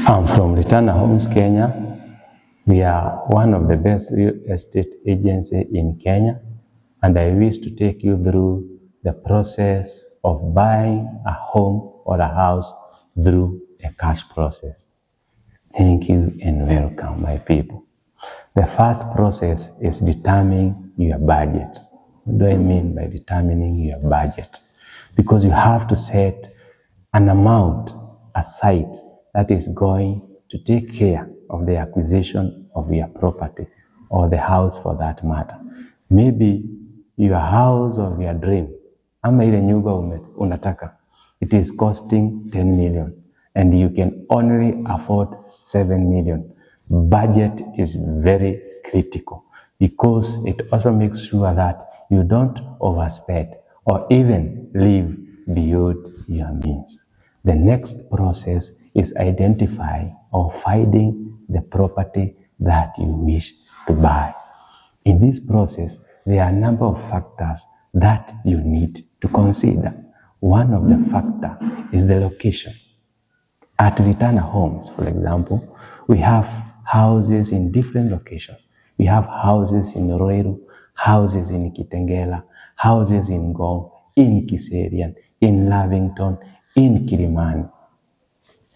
I'm from Returner Homes, Kenya. We are one of the best real estate agencies in Kenya, and I wish to take you through the process of buying a home or a house through a cash process. Thank you and welcome, my people. The first process is determining your budget. What do I mean by determining your budget? Because you have to set an amount aside that is going to take care of the acquisition of your property or the house for that matter. Maybe your house of your dream, ama ile nyumba unataka, it is costing 10 million and you can only afford 7 million. Budget is very critical because it also makes sure that you don't overspend or even live beyond your means. The next process is identifying or finding the property that you wish to buy. In this process, there are a number of factors that you need to consider. One of the factors is the location. At Returner Homes, for example, we have houses in different locations. We have houses in Ruiru, houses in Kitengela, houses in Ngong, in Kiserian, in Lavington, in Kilimani.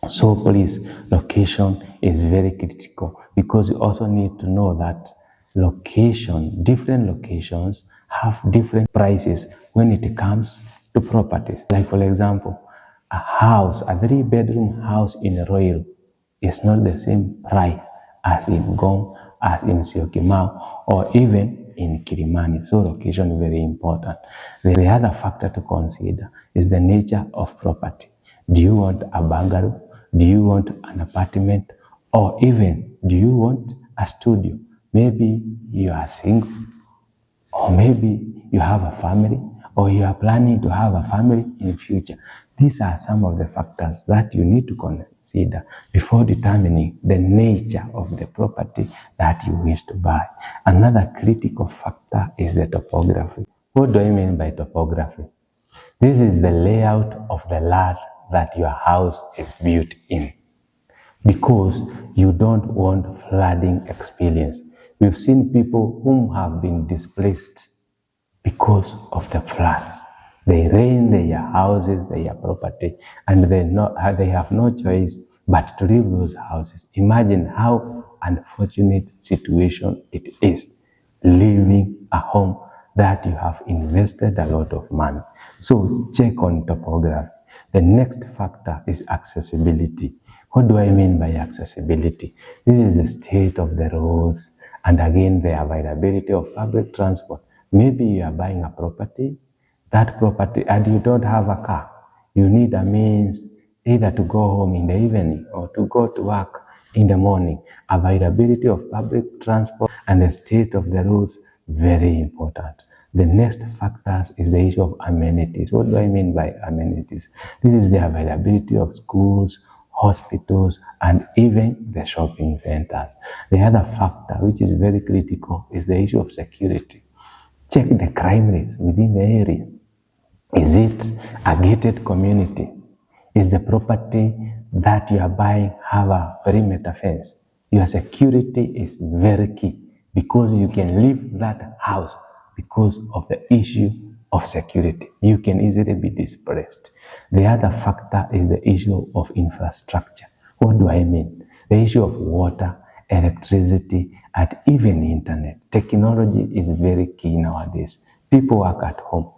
So please, location is very critical because you also need to know that different locations have different prices when it comes to properties. Like for example, a 3-bedroom house in Ruiru is not the same price as in Ngong, as in Syokimau, or even in Kilimani. So location is very important. The other factor to consider is the nature of property. Do you want a bungalow? Do you want an apartment? Or even, do you want a studio? Maybe you are single, or maybe you have a family, or you are planning to have a family in future. These are some of the factors that you need to consider before determining the nature of the property that you wish to buy. Another critical factor is the topography. What do I mean by topography? This is the layout of the land that your house is built in, because you don't want flooding experience. We've seen people who have been displaced because of the floods. They rain their houses, their property, and they have no choice but to leave those houses. Imagine how unfortunate situation it is leaving a home that you have invested a lot of money. So check on topography. The next factor is accessibility. What do I mean by accessibility? This is the state of the roads and again the availability of public transport. Maybe you are buying a property, and you don't have a car. You need a means either to go home in the evening or to go to work in the morning. Availability of public transport and the state of the roads, very important. The next factor is the issue of amenities. What do I mean by amenities? This is the availability of schools, hospitals, and even the shopping centers. The other factor, which is very critical, is the issue of security. Check the crime rates within the area. Is it a gated community? Is the property that you are buying have a perimeter fence? Your security is very key because you can leave that house because of the issue of security. You can easily be displaced. The other factor is the issue of infrastructure. What do I mean? The issue of water, electricity, and even internet. Technology is very key nowadays. People work at home.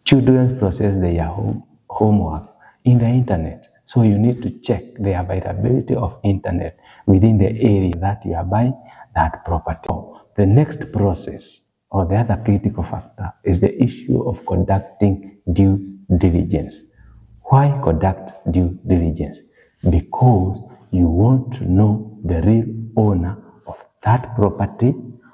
Children process their homework in the internet. So you need to check the availability of internet within the area that you are buying that property. The next process or the other critical factor is the issue of conducting due diligence. Why conduct due diligence? Because you want to know the real owner of that property,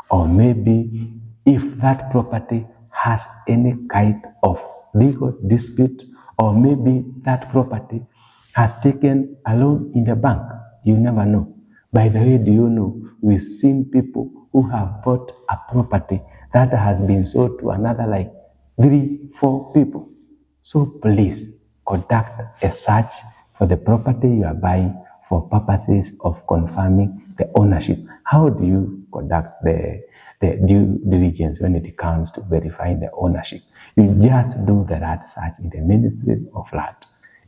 or maybe if that property has any kind of legal dispute, or maybe that property has taken a loan in the bank. You never know. By the way, do you know, we've seen people who have bought a property that has been sold to another like 3-4 people. So please conduct a search for the property you are buying for purposes of confirming the ownership. How do you conduct the due diligence when it comes to verifying the ownership? You just do the RAT search in the Ministry of Land.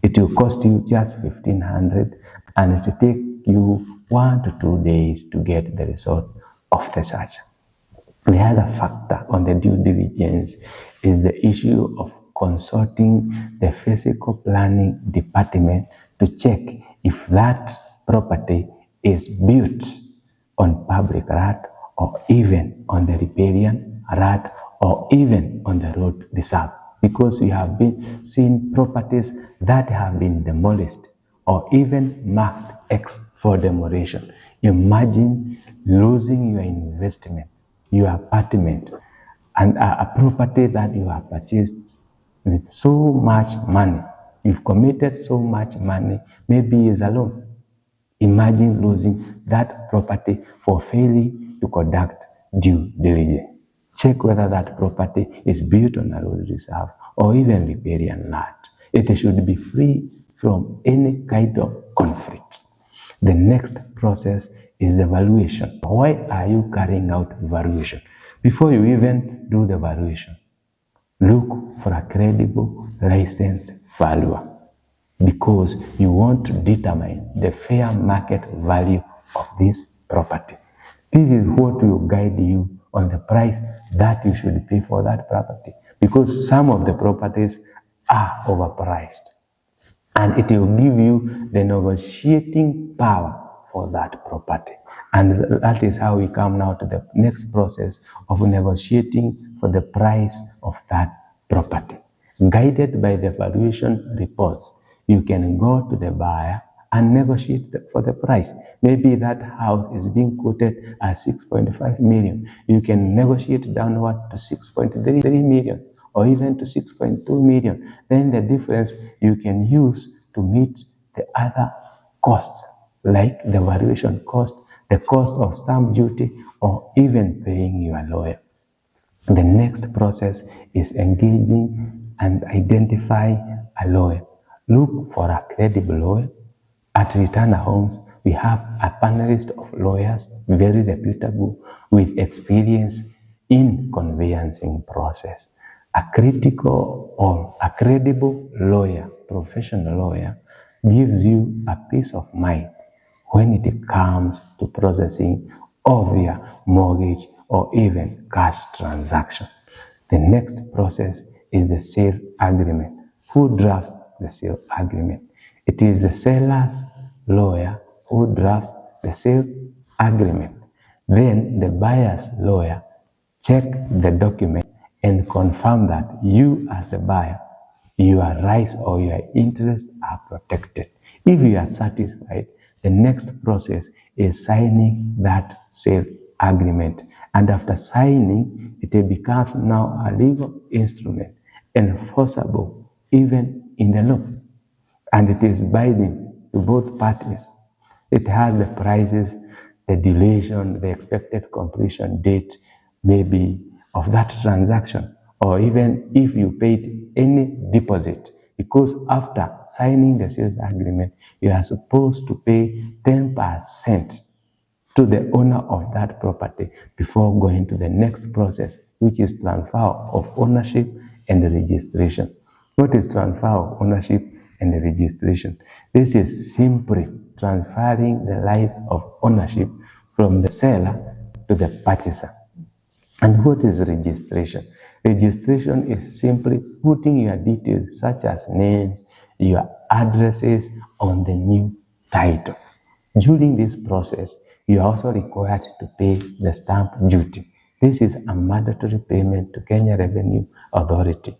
It will cost you just 1,500 and it will take you 1 to 2 days to get the result of the search. The other factor on the due diligence is the issue of consulting the physical planning department to check if that property is built on public RAT or even on the riparian RAT or even on the road reserve, because we have been seeing properties that have been demolished or even marked X for demolition. Imagine losing your investment, your apartment, and a property that you have purchased with so much money. You've committed so much money, maybe it's a loan. Imagine losing that property for failing to conduct due diligence. Check whether that property is built on a road reserve or even riparian land. It should be free from any kind of conflict. The next process is the valuation. Why are you carrying out valuation? Before you even do the valuation, look for a credible licensed valuer, because you want to determine the fair market value of this property. This is what will guide you on the price that you should pay for that property, because some of the properties are overpriced, and it will give you the negotiating power for that property. And that is how we come now to the next process of negotiating for the price of that property. Guided by the valuation reports, you can go to the buyer and negotiate for the price. Maybe that house is being quoted at 6.5 million. You can negotiate downward to 6.3 million or even to 6.2 million. Then the difference you can use to meet the other costs, like the valuation cost, the cost of stamp duty, or even paying your lawyer. The next process is engaging and identifying a lawyer. Look for a credible lawyer. At Returner Homes, we have a panelist of lawyers, very reputable, with experience in conveyancing process. A critical or a credible lawyer, professional lawyer, gives you a peace of mind when it comes to processing of your mortgage or even cash transaction. The next process is the sale agreement. Who drafts the sale agreement? It is the seller's lawyer who drafts the sale agreement. Then the buyer's lawyer check the document and confirm that you as the buyer, your rights or your interests are protected. If you are satisfied, the next process is signing that sale agreement. And after signing, it becomes now a legal instrument, enforceable even in the law. And it is binding to both parties. It has the prices, the duration, the expected completion date, maybe of that transaction, or even if you paid any deposit, because after signing the sales agreement, you are supposed to pay 10% to the owner of that property before going to the next process, which is transfer of ownership and registration. What is transfer of ownership and registration? This is simply transferring the rights of ownership from the seller to the purchaser. And what is registration? Registration is simply putting your details such as names, your addresses on the new title. During this process, you are also required to pay the stamp duty. This is a mandatory payment to Kenya Revenue Authority.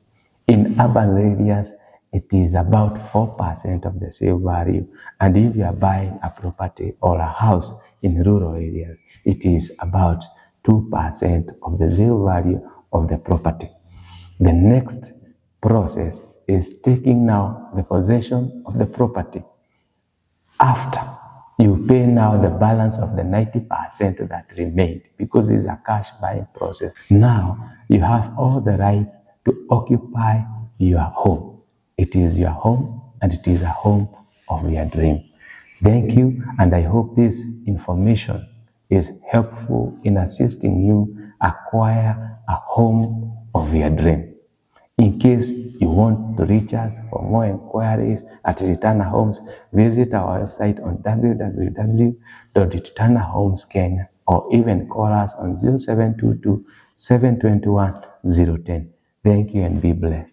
In urban areas, it is about 4% of the sale value. And if you are buying a property or a house in rural areas, it is about 2% of the sale value of the property. The next process is taking now the possession of the property. After you pay now the balance of the 90% that remained, because it's a cash buying process. Now you have all the rights to occupy your home. It is your home and it is a home of your dream. Thank you, and I hope this information is helpful in assisting you acquire a home of your dream. In case you want to reach us for more inquiries at Ritana Homes, visit our website on www.ritanahomes.kenya or even call us on 0722 721 010. Thank you and be blessed.